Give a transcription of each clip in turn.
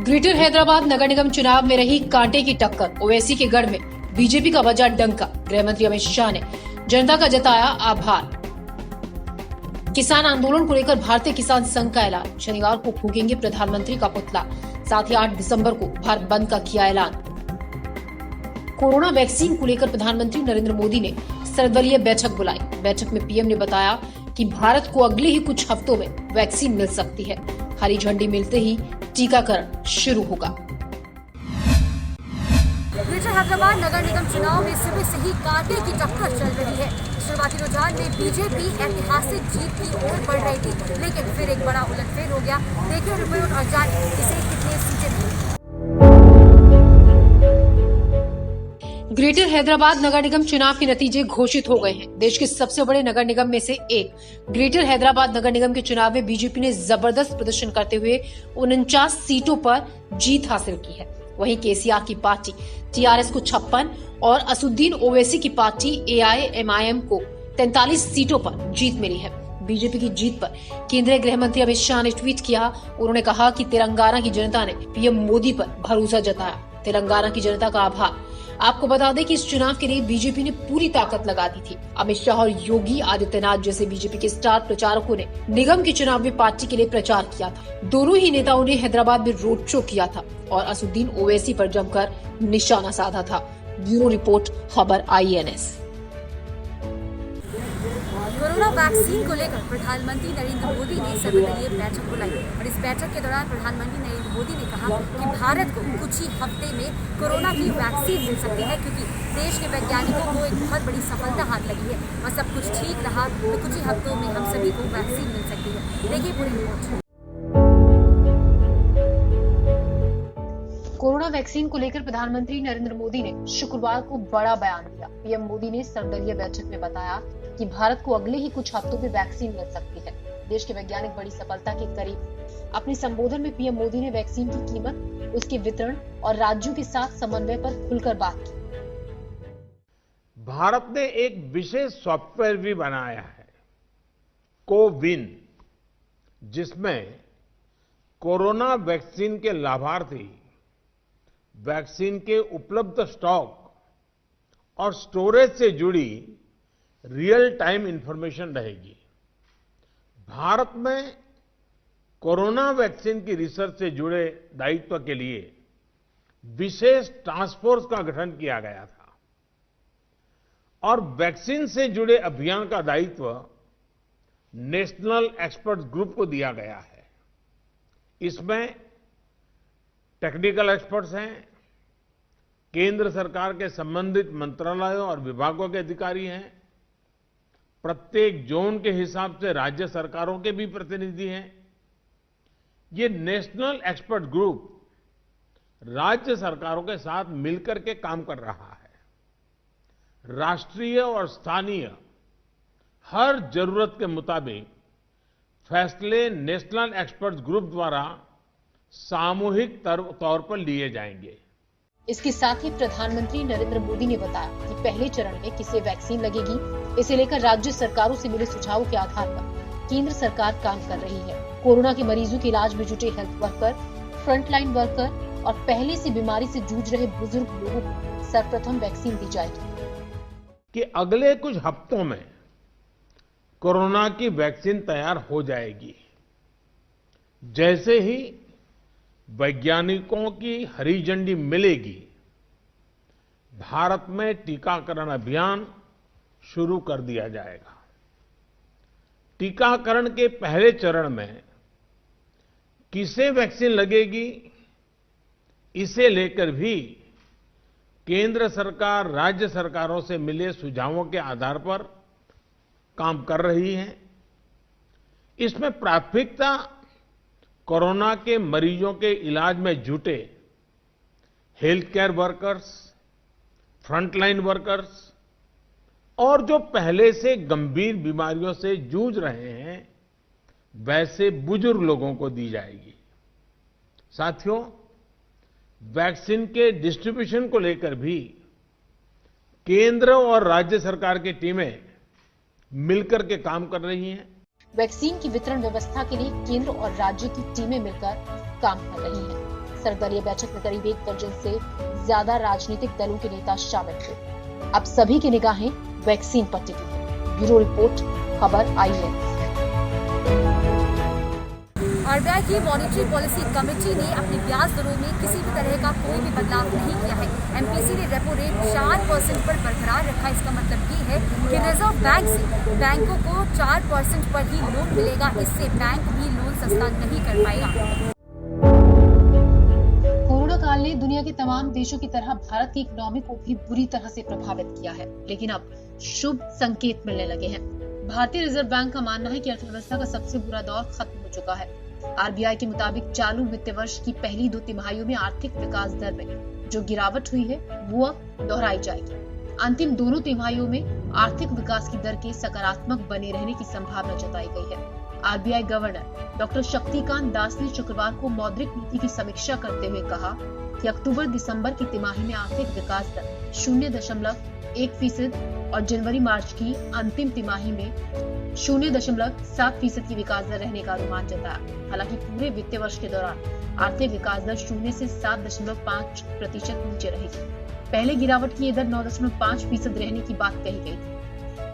Greater Hyderabad नगर निगम चुनाव में रही कांटे की टक्कर। ओवैसी के गढ़ में बीजेपी का बजा डंका। गृह मंत्री अमित शाह ने जनता का जताया आभार। किसान आंदोलन को लेकर भारतीय किसान संघ का ऐलान। शनिवार को फूकेंगे प्रधानमंत्री का पुतला। साथ ही 8 दिसंबर को भारत बंद का किया ऐलान। कोरोना वैक्सीन को लेकर प्रधानमंत्री नरेंद्र मोदी ने सर्वदलीय बैठक बुलाई। बैठक में पीएम ने बताया कि भारत को अगले ही कुछ हफ्तों में वैक्सीन मिल सकती है। हरी झंडी मिलते ही टीकाकरण शुरू होगा। ग्रेटर हैदराबाद नगर निगम चुनाव में सुबह से ही कांटे की टक्कर चल रही है। शुरुआती रुझान में बीजेपी ऐतिहासिक जीत की ओर बढ़ रही थी, लेकिन फिर एक बड़ा उलटफेर हो गया। देखिए रिपोर्ट और जानिए इसे कितने सीटें मिली। ग्रेटर हैदराबाद नगर निगम चुनाव के नतीजे घोषित हो गए हैं। देश के सबसे बड़े नगर निगम में से एक ग्रेटर हैदराबाद नगर निगम के चुनाव में बीजेपी ने जबरदस्त प्रदर्शन करते हुए 49 सीटों पर जीत हासिल की है। वहीं केसीआर की पार्टी टीआरएस को 56 और असुद्दीन ओवैसी की पार्टी एआईएमआईएम को 43 सीटों पर जीत मिली है। बीजेपी की जीत पर केंद्रीय गृह मंत्री अमित शाह ने ट्वीट किया। उन्होंने कहा कि तेलंगाना की जनता ने पीएम मोदी पर भरोसा जताया। तेलंगाना की जनता का आभार। आपको बता दें कि इस चुनाव के लिए बीजेपी ने पूरी ताकत लगा दी थी। अमित शाह और योगी आदित्यनाथ जैसे बीजेपी के स्टार प्रचारकों ने निगम के चुनाव में पार्टी के लिए प्रचार किया था। दोनों ही नेताओं ने हैदराबाद में रोड शो किया था और असुद्दीन ओवैसी पर जमकर निशाना साधा था। ब्यूरो रिपोर्ट, खबर INS। कोरोना वैक्सीन को लेकर प्रधानमंत्री नरेंद्र मोदी ने सर्वदलीय बैठक बुलाई और इस बैठक के दौरान प्रधानमंत्री नरेंद्र मोदी ने कहा कि भारत को कुछ ही हफ्ते में कोरोना की वैक्सीन मिल सकती है, क्योंकि देश के वैज्ञानिकों को एक बहुत बड़ी सफलता हाथ लगी है और सब कुछ ठीक रहा तो कुछ ही हफ्तों में हम सभी को वैक्सीन मिल सकती है। देखिए पूरी रिपोर्ट। कोरोना वैक्सीन को लेकर प्रधानमंत्री नरेंद्र मोदी ने शुक्रवार को बड़ा बयान दिया। पीएम मोदी ने सर्वदलीय बैठक में बताया कि भारत को अगले ही कुछ हफ्तों में वैक्सीन मिल सकती है। देश के वैज्ञानिक बड़ी सफलता के करीब। अपने संबोधन में पीएम मोदी ने वैक्सीन की कीमत, उसके वितरण और राज्यों के साथ समन्वय पर खुलकर बात की। भारत ने एक विशेष सॉफ्टवेयर भी बनाया है, कोविन, जिसमें कोरोना वैक्सीन के लाभार्थी वैक्सीन के उपलब्ध स्टॉक और स्टोरेज से जुड़ी रियल टाइम इंफॉर्मेशन रहेगी। भारत में कोरोना वैक्सीन की रिसर्च से जुड़े दायित्व के लिए विशेष टास्क फोर्स का गठन किया गया था और वैक्सीन से जुड़े अभियान का दायित्व नेशनल एक्सपर्ट ग्रुप को दिया गया है। इसमें टेक्निकल एक्सपर्ट्स हैं, केंद्र सरकार के संबंधित मंत्रालयों और विभागों के अधिकारी हैं, प्रत्येक जोन के हिसाब से राज्य सरकारों के भी प्रतिनिधि हैं। ये नेशनल एक्सपर्ट ग्रुप राज्य सरकारों के साथ मिलकर के काम कर रहा है। राष्ट्रीय और स्थानीय हर जरूरत के मुताबिक फैसले नेशनल एक्सपर्ट ग्रुप द्वारा सामूहिक तौर पर लिए जाएंगे। इसके साथ ही प्रधानमंत्री नरेंद्र मोदी ने बताया कि पहले चरण में किसे वैक्सीन लगेगी, इसे लेकर राज्य सरकारों से मिले सुझावों के आधार पर केंद्र सरकार काम कर रही है। कोरोना के मरीजों के इलाज में जुटे हेल्थ वर्कर, फ्रंटलाइन वर्कर और पहले से बीमारी से जूझ रहे बुजुर्ग लोगों को सर्वप्रथम वैक्सीन दी जाएगी। कि अगले कुछ हफ्तों में कोरोना की वैक्सीन तैयार हो जाएगी। जैसे ही वैज्ञानिकों की हरी झंडी मिलेगी, भारत में टीकाकरण अभियान शुरू कर दिया जाएगा। टीकाकरण के पहले चरण में किसे वैक्सीन लगेगी, इसे लेकर भी केंद्र सरकार राज्य सरकारों से मिले सुझावों के आधार पर काम कर रही है। इसमें प्राथमिकता कोरोना के मरीजों के इलाज में जुटे health care workers, frontline workers और जो पहले से गंभीर बीमारियों से जूझ रहे हैं, वैसे बुजुर्ग लोगों को दी जाएगी। साथियों, वैक्सीन के डिस्ट्रीब्यूशन को लेकर भी केंद्र और राज्य सरकार की टीमें मिलकर के काम कर रही हैं। वैक्सीन की वितरण व्यवस्था के लिए केंद्र और राज्य की टीमें मिलकर काम कर रही हैं। सर्वदलीय बैठक में करीब 1 दर्जन से ज्यादा राजनीतिक दलों के नेता शामिल हुए। अब सभी की निगाहें वैक्सीन पर टिकी है। ब्यूरो रिपोर्ट, खबर IANS। आरबीआई की मॉनेटरी पॉलिसी कमेटी ने अपनी ब्याज दरों में किसी भी तरह का कोई भी बदलाव नहीं किया है। एमपीसी ने रेपो रेट 4% पर बरकरार रखा। इसका मतलब ये है कि रिजर्व बैंक से बैंकों को 4% पर ही लोन मिलेगा। इससे बैंक भी लोन सस्ता नहीं कर पाएगा। कोरोना काल ने दुनिया के तमाम देशों की तरह भारत की इकोनॉमी को भी बुरी तरह से प्रभावित किया है, लेकिन अब शुभ संकेत मिलने लगे हैं। भारतीय रिजर्व बैंक का मानना है कि अर्थव्यवस्था का सबसे बुरा दौर खत्म हो चुका है। आरबीआई के मुताबिक चालू वित्त वर्ष की पहली 2 तिमाहियों में आर्थिक विकास दर में जो गिरावट हुई है वो अब दोहराई जाएगी। अंतिम दोनों तिमाहियों में आर्थिक विकास की दर के सकारात्मक बने रहने की संभावना जताई गई है। RBI governor doctor Shaktikanta Das ने शुक्रवार को मौद्रिक नीति की समीक्षा करते हुए कहा कि अक्टूबर-दिसंबर की तिमाही में आर्थिक विकास दर 0.1% और जनवरी-मार्च की अंतिम तिमाही में 0.7% की विकास दर रहने का अनुमान जताया। हालांकि पूरे वित्तीय वर्ष के दौरान आर्थिक विकास दर 0 से 7.5% नीचे रहेगी। पहले गिरावट की यह दर 9.5% रहने की बात कही गई थी।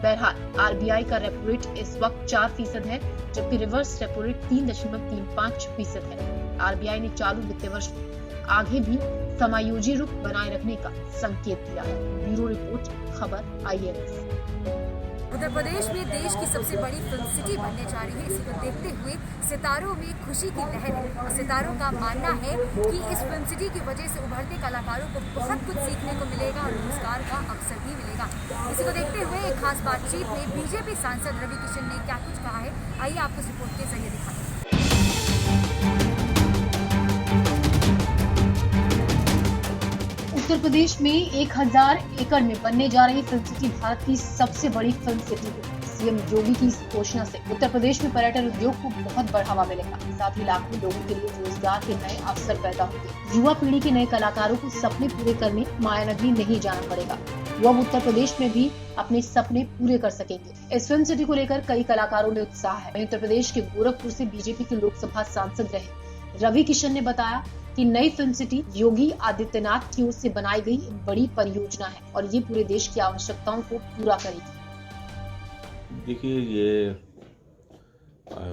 बहरहाल आरबीआई का रेपो रेट इस वक्त 4% है, जबकि रिवर्स रेपो रेट 3.35% है। आरबीआई ने चालू वित्तीय वर्ष आगे भी समायोजी रुख बनाए रखने का संकेत दिया है। ब्यूरो रिपोर्ट, खबर IANS। उत्तर प्रदेश में देश की सबसे बड़ी फिल्म सिटी बनने जा रही है। इसी को देखते हुए सितारों में खुशी की लहर है और सितारों का मानना है कि इस फिल्म सिटी की वजह से उभरते कलाकारों को बहुत कुछ सीखने को मिलेगा और रोजगार का अवसर भी मिलेगा। इसी को देखते हुए एक खास बातचीत में बीजेपी सांसद रवि किशन ने क्या कुछ कहा है, आइए आपको इस रिपोर्ट के जरिए दिखाते हैं। उत्तर प्रदेश में 1000 एकड़ में बनने जा रही फिल्म सिटी भारत की सबसे बड़ी फिल्म सिटी है। सीएम योगी की इस घोषणा से उत्तर प्रदेश में पर्यटन उद्योग को बहुत बढ़ावा मिलेगा। साथ ही लाखों लोगों के लिए रोजगार के नए अवसर पैदा होंगे। युवा पीढ़ी के नए कलाकारों को सपने पूरे करने मायानगरी नहीं जाना पड़ेगा। वो अब उत्तर प्रदेश में भी अपने सपने पूरे कर सकेंगे। इस फिल्म सिटी को लेकर कई कलाकारों में उत्साह है। वहीं उत्तर प्रदेश के गोरखपुर से बीजेपी के लोकसभा सांसद रहे रवि किशन ने बताया कि नई फिल्म सिटी योगी आदित्यनाथ की ओर से बनाई गई एक बड़ी परियोजना है और ये पूरे देश की आवश्यकताओं को पूरा करेगी। देखिए, ये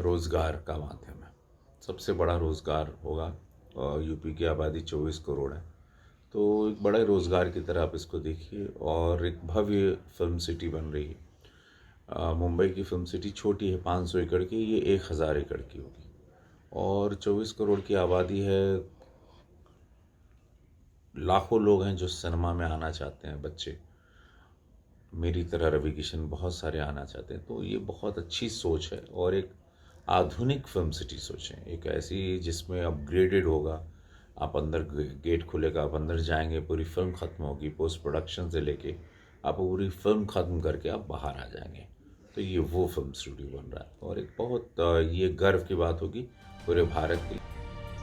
रोजगार का माध्यम है। सबसे बड़ा रोजगार होगा। यूपी की आबादी 24 करोड़ है, तो एक बड़े रोजगार की तरह आप इसको देखिए। और एक भव्य फिल्म सिटी बन रही है। मुंबई की फिल्म सिटी छोटी है, 500 एकड़ की, ये 1000 एकड़ की होगी और 24 करोड़ की आबादी है। लाखों लोग हैं जो सिनेमा में आना चाहते हैं। बच्चे मेरी तरह रवि किशन बहुत सारे आना चाहते हैं। तो ये बहुत अच्छी सोच है और एक आधुनिक फिल्म सिटी सोचें, एक ऐसी जिसमें अपग्रेडेड होगा। आप अंदर गेट खुलेगा, आप अंदर जाएंगे, पूरी फिल्म ख़त्म होगी, पोस्ट प्रोडक्शन से लेके आप पूरी फिल्म ख़त्म करके आप बाहर आ जाएंगे। तो ये वो फिल्म स्टूडियो बन रहा है और एक बहुत ये गर्व की बात होगी पूरे भारत के लिए।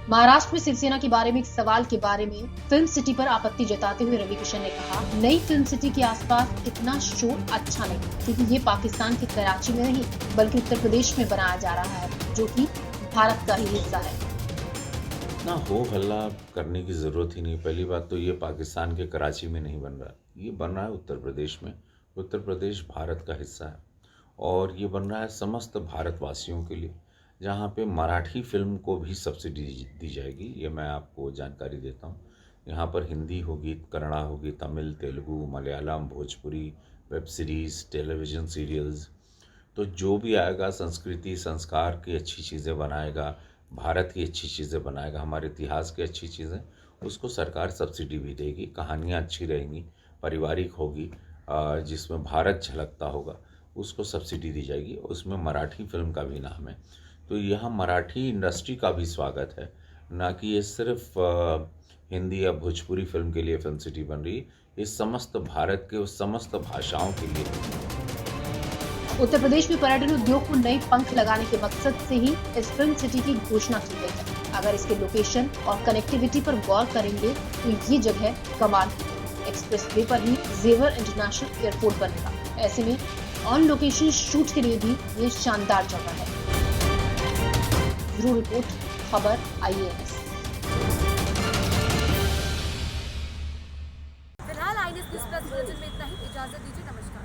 महाराष्ट्र में शिवसेना के बारे में एक सवाल के बारे में फिल्म सिटी पर आपत्ति जताते हुए रवि किशन ने कहा, नई फिल्म सिटी के आसपास इतना शोर अच्छा नहीं, क्योंकि ये पाकिस्तान के कराची में नहीं बल्कि उत्तर प्रदेश में बनाया जा रहा है, जो कि भारत का ही हिस्सा है। ना हो हल्ला करने की जरूरत ही नहीं। पहली बात तो ये पाकिस्तान के कराची में नहीं बन रहा, ये बन रहा है उत्तर प्रदेश में। उत्तर प्रदेश भारत का हिस्सा है और ये बन रहा है समस्त भारतवासियों के लिए, जहाँ पे मराठी फिल्म को भी सब्सिडी दी जाएगी। ये मैं आपको जानकारी देता हूँ। यहाँ पर हिंदी होगी, कन्नड़ा होगी, Tamil, Telugu, Malayalam, Bhojpuri, web series, television serials, तो जो भी आएगा संस्कृति संस्कार की अच्छी चीज़ें बनाएगा, भारत की अच्छी चीज़ें बनाएगा, हमारे इतिहास की अच्छी चीज़ें, उसको सरकार सब्सिडी भी देगी। कहानियाँ अच्छी रहेंगी, पारिवारिक होगी, जिसमें भारत झलकता होगा, उसको सब्सिडी दी जाएगी। उसमें मराठी फिल्म का भी नाम है। तो यहाँ मराठी इंडस्ट्री का भी स्वागत है, ना कि ये सिर्फ हिंदी या भोजपुरी फिल्म के लिए फिल्म सिटी बन रही है। ये समस्त भारत के समस्त भाषाओं के लिए। उत्तर प्रदेश में पर्यटन उद्योग को नए पंख लगाने के मकसद से ही इस फिल्म सिटी की घोषणा की गई है। अगर इसके लोकेशन और कनेक्टिविटी पर गौर करेंगे तो ये जगह कमाल की। एक्सप्रेसवे पर ही जेवर इंटरनेशनल एयरपोर्ट बनेगा। ऐसे में ऑन लोकेशन शूट के लिए भी ये शानदार जगह है। ब्यूरो रिपोर्ट, खबर IANS। बुलेटिन में इतना ही। इजाजत दीजिए, नमस्कार।